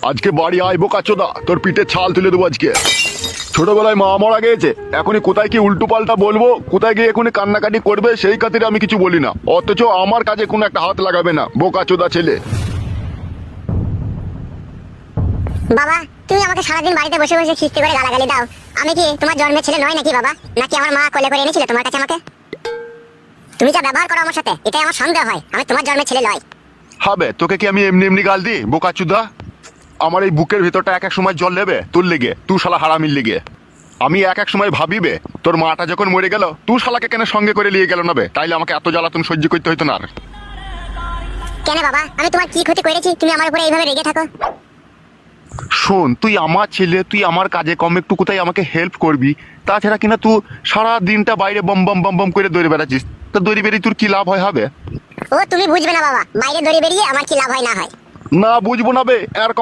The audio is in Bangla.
আজকে বাড়ি আয় বোকাচোদা, তোর পিঠে ছাল তুলে দেবো আজকে। ছোটবেলায় মা মারা গিয়েছে, এখনই কোথায় কি উল্টো পাল্টা বলবো, কোথায় গিয়ে এখনই কান্নাকাটি করবে, সেই খাতিরে আমি কিছু বলি না। অথচ আমার কাজে কোনো একটা হাত লাগাবে না, বোকাচোদা ছেলে। বাবা, তুমি আমাকে সারাদিন বাড়িতে বসে বসে খিস্তি করে গালাগালি দাও। আমি কি তোমার জন্মের ছেলে নয় নাকি বাবা? নাকি আমার মা কোলে করে এনেছিল তোমার কাছে আমাকে? তুমি যা ব্যবহার করো আমার সাথে, এটাই আমার সন্দেহ হয় আমি তোমার জন্মের ছেলে নয়। হবে, তোকে কি আমি এমনি এমনি গাল দিই বোকাচোদা? আমার এই বুকের ভিতরটা এক এক সময় জল নেবে তোর লেগে, তুই শালা হারামির লেগে। আমি এক এক সময় ভাবিবে তোর মাটা যখন মরে গেল, তুই শালাকে কেন সঙ্গে করে নিয়ে গেল না বে? তাইলে আমাকে এত জ্বালাতন সহ্য করতে হইতো না আর। কেন বাবা, আমি তোমার কি ক্ষতি করেছি তুমি আমার উপরে এইভাবে রেগে থাকো? শোন, তুই আমার ছেলে, তুই আমার কাজে কম একটু কোথায় আমাকে হেল্প করবি। তাছাড়া কিনা তুই সারা দিনটা বাইরে বম বম বম বম করে দৌড়ে বেড়াচ্ছিস, তা দৌড়ে বেরিয়ে তোর কি লাভ হয় হবে? ও তুমি বুঝবে না বাবা, বাইরে দড়ি বেরিয়ে আমার কি লাভ হয় না হয়। না বুঝবো না বে, আর